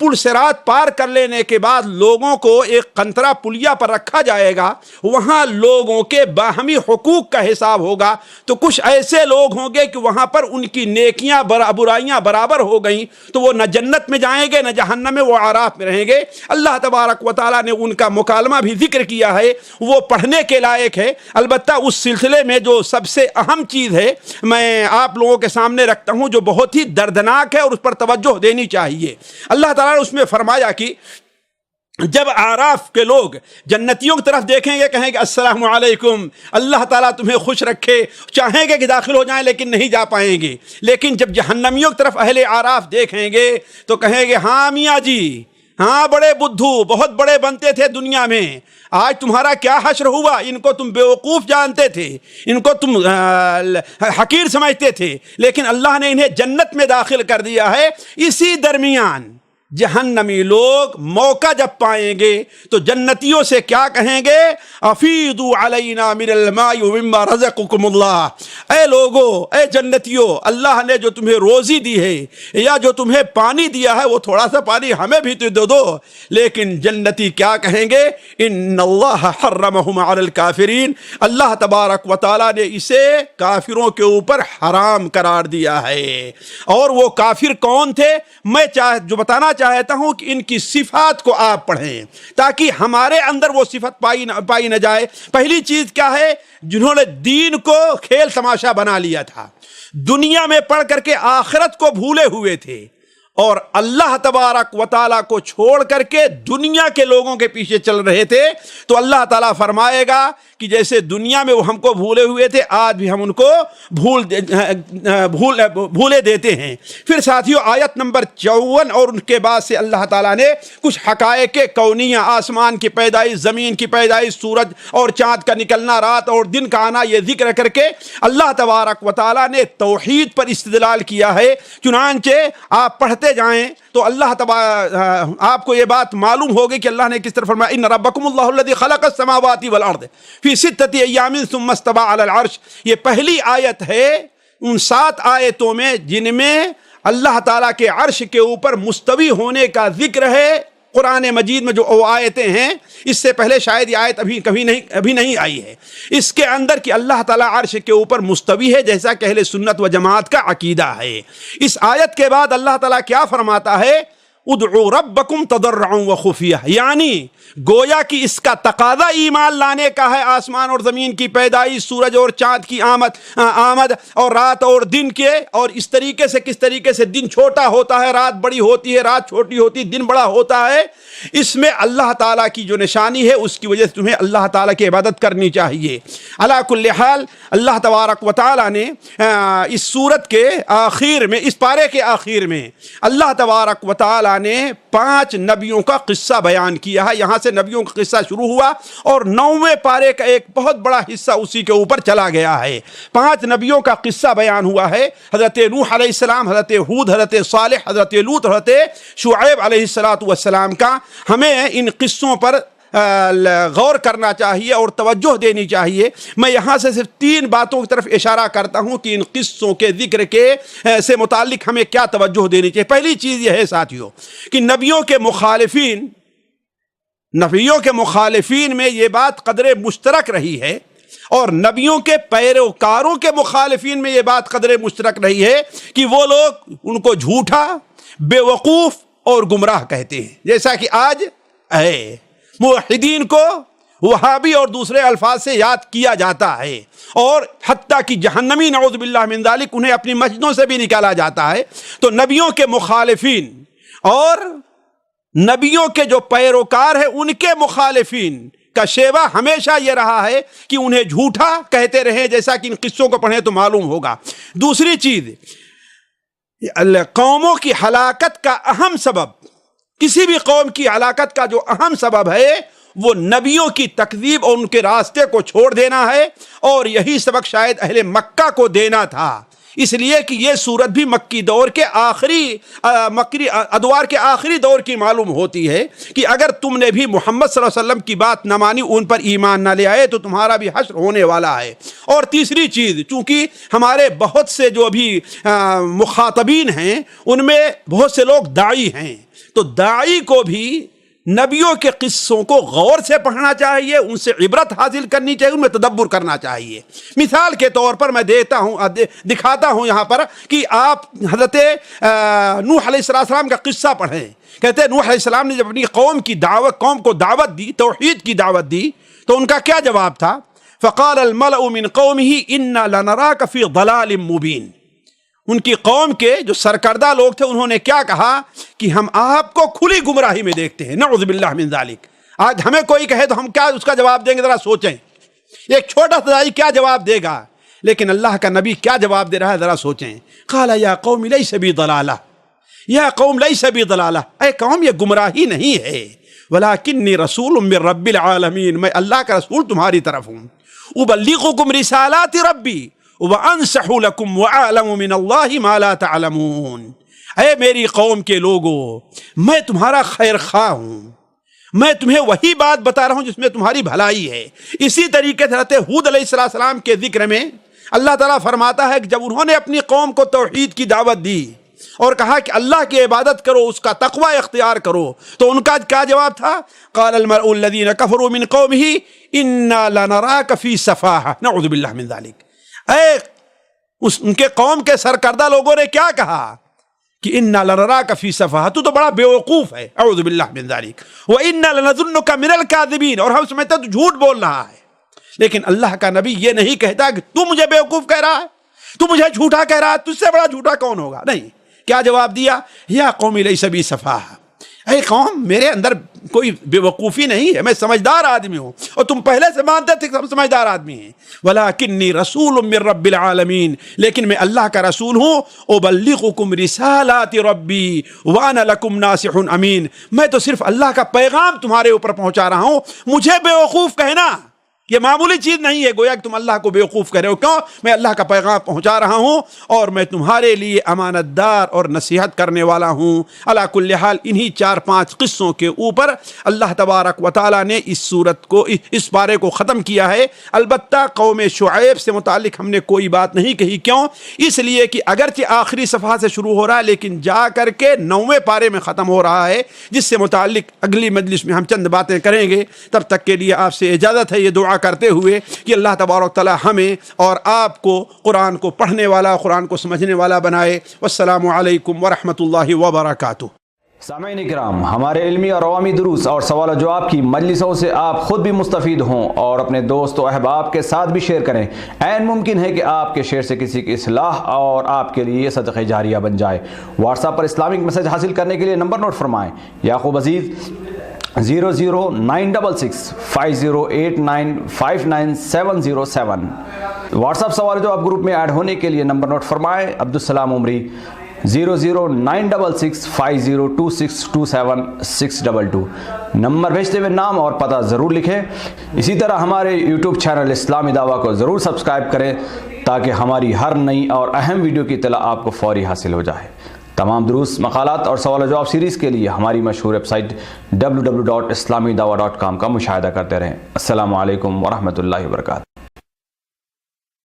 پل صراط پار کر لینے کے بعد لوگوں کو ایک قنطرہ پلیا پر رکھا جائے گا، وہاں لوگوں کے باہمی حقوق کا حساب ہوگا، تو کچھ ایسے لوگ ہوں گے کہ وہاں پر ان کی نیکیاں برائیاں برابر ہو گئیں تو وہ نہ جنت میں جائیں گے نہ جہنم میں، وہ اعراف میں رہیں گے۔ اللہ تبارک و تعالیٰ نے ان کا مکالمہ بھی ذکر کیا ہے، وہ پڑھنے کے لائق ہے۔ البتہ اس سلسلے میں جو سب سے اہم چیز ہے میں آپ لوگوں کے سامنے رکھتا ہوں جو بہت ہی دردناک ہے اور اس پر توجہ دینی چاہیے۔ اللہ تعالیٰ نے اس میں فرمایا کہ جب اعراف کے لوگ جنتیوں کی طرف دیکھیں گے کہیں گے السلام علیکم، اللہ تعالیٰ تمہیں خوش رکھے، چاہیں گے کہ داخل ہو جائیں لیکن نہیں جا پائیں گے۔ لیکن جب جہنمیوں کی طرف اہل اعراف دیکھیں گے تو کہیں گے ہاں میاں جی، ہاں بڑے بدھو بہت بڑے بنتے تھے دنیا میں، آج تمہارا کیا حشر ہوا؟ ان کو تم بیوقوف جانتے تھے، ان کو تم حقیر سمجھتے تھے، لیکن اللہ نے انہیں جنت میں داخل کر دیا ہے۔ اسی درمیان جہنمی لوگ موقع جب پائیں گے تو جنتیوں سے کیا کہیں گے؟ افیضوا علینا من الماء مما رزقکم اللہ، اے لوگو، اے جنتیوں، اللہ نے جو تمہیں روزی دی ہے یا جو تمہیں پانی دیا ہے وہ تھوڑا سا پانی ہمیں بھی تو دو۔ لیکن جنتی کیا کہیں گے؟ ان اللہ حرمہم علی الکافرین، اللہ تبارک و تعالیٰ نے اسے کافروں کے اوپر حرام قرار دیا ہے۔ اور وہ کافر کون تھے؟ میں جو بتانا چاہتا ہوں کہ ان کی صفات کو آپ پڑھیں تاکہ ہمارے اندر وہ صفت پائی نہ جائے۔ پہلی چیز کیا ہے؟ جنہوں نے دین کو کھیل تماشا بنا لیا تھا، دنیا میں پڑھ کر کے آخرت کو بھولے ہوئے تھے، اور اللہ تبارک و تعالیٰ کو چھوڑ کر کے دنیا کے لوگوں کے پیچھے چل رہے تھے۔ تو اللہ تعالیٰ فرمائے گا کہ جیسے دنیا میں وہ ہم کو بھولے ہوئے تھے، آج بھی ہم ان کو بھولے دیتے ہیں۔ پھر ساتھیو آیت نمبر 54 اور ان کے بعد سے اللہ تعالیٰ نے کچھ حقائق کونیہ، آسمان کی پیدائش، زمین کی پیدائش، سورج اور چاند کا نکلنا، رات اور دن کا آنا، یہ ذکر کر کے اللہ تبارک و تعالیٰ نے توحید پر استدلال کیا ہے۔ چنانچہ آپ پڑھتے جائیں تو آپ کو یہ بات معلوم ہوگی کہ اللہ نے کس طرح فرمایا ان ربکم اللہ الذی خلق السماوات والارض فی ستۃ ایام ثم استوى علی العرش۔ یہ پہلی آیت ہے ان 7 آیتوں میں جن میں اللہ تعالیٰ کے عرش کے اوپر مستوی ہونے کا ذکر ہے۔ قرآن مجید میں جو آیتیں ہیں، اس سے پہلے شاید یہ آیت ابھی نہیں آئی ہے، اس کے اندر کہ اللہ تعالیٰ عرش کے اوپر مستوی ہے، جیسا کہ اہل سنت و جماعت کا عقیدہ ہے۔ اس آیت کے بعد اللہ تعالیٰ کیا فرماتا ہے؟ ادعوا ربکم تضرعا وخفیہ، یعنی گویا کہ اس کا تقاضا ایمان لانے کا ہے، آسمان اور زمین کی پیدائش، سورج اور چاند کی آمد اور رات اور دن کے، اور اس طریقے سے کس طریقے سے دن چھوٹا ہوتا ہے، رات بڑی ہوتی ہے، رات چھوٹی ہوتی ہے، دن بڑا ہوتا ہے۔ اس میں اللہ تعالیٰ کی جو نشانی ہے اس کی وجہ سے تمہیں اللہ تعالیٰ کی عبادت کرنی چاہیے۔ علی کل حال اللہ تبارک و تعالیٰ نے اس سورت کے آخر میں، اس پارے کے آخر میں اللہ تبارک و تعالیٰ نے 5 نبیوں کا قصہ بیان کیا ہے۔ یہاں سے نبیوں کا قصہ شروع ہوا اور 9ویں پارے کا ایک بہت بڑا حصہ اسی کے اوپر چلا گیا ہے۔ 5 نبیوں کا قصہ بیان ہوا ہے، حضرت نوح علیہ السلام، حضرت ہود، حضرت صالح، حضرت لوط، حضرت شعیب علیہ السلام کا۔ ہمیں ان قصوں پر غور کرنا چاہیے اور توجہ دینی چاہیے۔ میں یہاں سے صرف 3 باتوں کی طرف اشارہ کرتا ہوں کہ ان قصوں کے ذکر کے سے متعلق ہمیں کیا توجہ دینی چاہیے۔ پہلی چیز یہ ہے ساتھیوں کہ نبیوں کے مخالفین میں یہ بات قدر مشترک رہی ہے، اور نبیوں کے پیروکاروں کے مخالفین میں یہ بات قدر مشترک رہی ہے کہ وہ لوگ ان کو جھوٹا، بیوقوف اور گمراہ کہتے ہیں، جیسا کہ آج ہے موحدین کو وہابی اور دوسرے الفاظ سے یاد کیا جاتا ہے، اور حتیٰ کہ جہنمی نعوذ باللہ من ذالک انہیں اپنی مسجدوں سے بھی نکالا جاتا ہے۔ تو نبیوں کے مخالفین اور نبیوں کے جو پیروکار ہیں ان کے مخالفین کا شیوہ ہمیشہ یہ رہا ہے کہ انہیں جھوٹا کہتے رہیں، جیسا کہ ان قصوں کو پڑھیں تو معلوم ہوگا۔ دوسری چیز، قوموں کی ہلاکت کا اہم سبب، کسی بھی قوم کی ہلاکت کا جو اہم سبب ہے وہ نبیوں کی تکذیب اور ان کے راستے کو چھوڑ دینا ہے، اور یہی سبق شاید اہل مکہ کو دینا تھا، اس لیے کہ یہ سورت بھی مکی دور کے ادوار کے آخری دور کی معلوم ہوتی ہے کہ اگر تم نے بھی محمد صلی اللہ علیہ وسلم کی بات نہ مانی، ان پر ایمان نہ لے آئے تو تمہارا بھی حشر ہونے والا ہے۔ اور تیسری چیز، چونکہ ہمارے بہت سے جو ابھی مخاطبین ہیں ان میں بہت سے لوگ داعی ہیں، تو داعی کو بھی نبیوں کے قصوں کو غور سے پڑھنا چاہیے، ان سے عبرت حاصل کرنی چاہیے، ان میں تدبر کرنا چاہیے۔ مثال کے طور پر میں دکھاتا ہوں یہاں پر کہ آپ حضرت نوح علیہ السلام کا قصہ پڑھیں۔ کہتے ہیں نوح علیہ السلام نے جب اپنی قوم کو دعوت دی، توحید کی دعوت دی، تو ان کا کیا جواب تھا؟ فقال الملأ من قومه انا لنراك في ضلال مبين۔ ان کی قوم کے جو سرکردہ لوگ تھے انہوں نے کیا کہا کہ ہم آپ کو کھلی گمراہی میں دیکھتے ہیں، نعوذ باللہ من ذالک۔ آج ہمیں کوئی کہے تو ہم کیا اس کا جواب دیں گے؟ ذرا سوچیں، ایک چھوٹا سا داعی کیا جواب دے گا، لیکن اللہ کا نبی کیا جواب دے رہا ہے، ذرا سوچیں۔ قال یا قوم لیس بی ضلالہ، یا قوم لیس بی ضلالہ، اے قوم یہ گمراہی نہیں ہے، ولکنی رسول من رب العالمین، میں اللہ کا رسول تمہاری طرف ہوں، ابلغکم رسالات ربی وانصح لکم وعالم من اللہ ما لا تعلمون۔ اے میری قوم کے لوگوں، میں تمہارا خیر خواہ ہوں، میں تمہیں وہی بات بتا رہا ہوں جس میں تمہاری بھلائی ہے۔ اسی طریقے سے حضرت ہود علیہ السلام کے ذکر میں اللہ تعالیٰ فرماتا ہے کہ جب انہوں نے اپنی قوم کو توحید کی دعوت دی اور کہا کہ اللہ کی عبادت کرو، اس کا تقوی اختیار کرو، تو ان کا کیا جواب تھا؟ قال الملأ الذین کفروا من قومہ انا لنراک فی سفاہہ، نعوذ باللہ من ذلک۔ ان کے قوم کے سرکردہ لوگوں نے کیا کہا کہ انا لنراک فی سفاہہ، تو بڑا بیوقوف ہے، اعوذ باللہ من ذلک، وانا لنظنک من الکاذبین، اور ہم سمجھتے ہیں تو جھوٹ بول رہا ہے۔ لیکن اللہ کا نبی یہ نہیں کہتا کہ تو مجھے بیوقوف کہہ رہا ہے، تو مجھے جھوٹا کہہ رہا ہے، تجھ سے بڑا جھوٹا کون ہوگا؟ نہیں، کیا جواب دیا؟ یا قوم لیس بی سفاہہ، اے قوم میرے اندر کوئی بے وقوفی نہیں ہے، میں سمجھدار آدمی ہوں، اور تم پہلے سے مانتے تھے کہ ہم سمجھدار آدمی ہیں۔ وَلَكِنِّي رَسُولٌ مِّن رَبِّ الْعَالَمِينَ، لیکن میں اللہ کا رسول ہوں، أُبَلِّغُكُمْ رِسَالَاتِ رَبِّي وَأَنَا لَكُمْ نَاصِحٌ أَمِينٌ، میں تو صرف اللہ کا پیغام تمہارے اوپر پہنچا رہا ہوں، مجھے بے وقوف کہنا یہ معمولی چیز نہیں ہے، گویا کہ تم اللہ کو بیوقوف کہہ رہے ہو۔ کیوں؟ میں اللہ کا پیغام پہنچا رہا ہوں اور میں تمہارے لیے امانت دار اور نصیحت کرنے والا ہوں۔ علی کل حال انہی 4-5 قصوں کے اوپر اللہ تبارک و تعالیٰ نے اس سورت کو، اس پارے کو ختم کیا ہے۔ البتہ قوم شعیب سے متعلق ہم نے کوئی بات نہیں کہی، کیوں؟ اس لیے کہ اگرچہ آخری صفحہ سے شروع ہو رہا ہے لیکن جا کر کے 9ویں پارے میں ختم ہو رہا ہے، جس سے متعلق اگلی مجلس میں ہم چند باتیں کریں گے۔ تب تک کے لیے آپ سے اجازت ہے، یہ دعا کرتے ہوئے کہ اللہ تبارک تعالی ہمیں اور آپ کو قرآن کو پڑھنے والا، قرآن کو سمجھنے والا بنائے۔ والسلام علیکم ورحمۃ اللہ وبرکاتہ۔ سامعین کرام، ہمارے علمی اور عوامی دروس اور سوال و جواب کی مجلسوں سے آپ خود بھی مستفید ہوں اور اپنے دوست و احباب کے ساتھ بھی شیئر کریں۔ عین ممکن ہے کہ آپ کے شیئر سے کسی کی اصلاح اور آپ کے لیے صدقہ جاریہ بن جائے۔ واٹس ایپ پر اسلامک میسج حاصل کرنے کے لیے نمبر نوٹ فرمائیں: یعقوب عزیز 00966 5089 59707۔ واٹس ایپ سوال جو آپ گروپ میں ایڈ ہونے کے لیے نمبر نوٹ فرمائیں: عبدالسلام عمری 00966 502627 نمبر بھیجتے ہوئے نام اور پتہ ضرور لکھیں۔ اسی طرح ہمارے یوٹیوب چینل اسلامی دعویٰ کو ضرور سبسکرائب کریں تاکہ ہماری ہر نئی اور اہم ویڈیو کی اطلاع آپ کو فوری حاصل ہو جائے۔ تمام دروس، مقالات اور سوال و جواب سیریز کے لیے ہماری مشہور ویب سائٹ www.islamidawah.com کا مشاہدہ کرتے رہیں۔ السلام علیکم ورحمۃ اللہ وبرکاتہ۔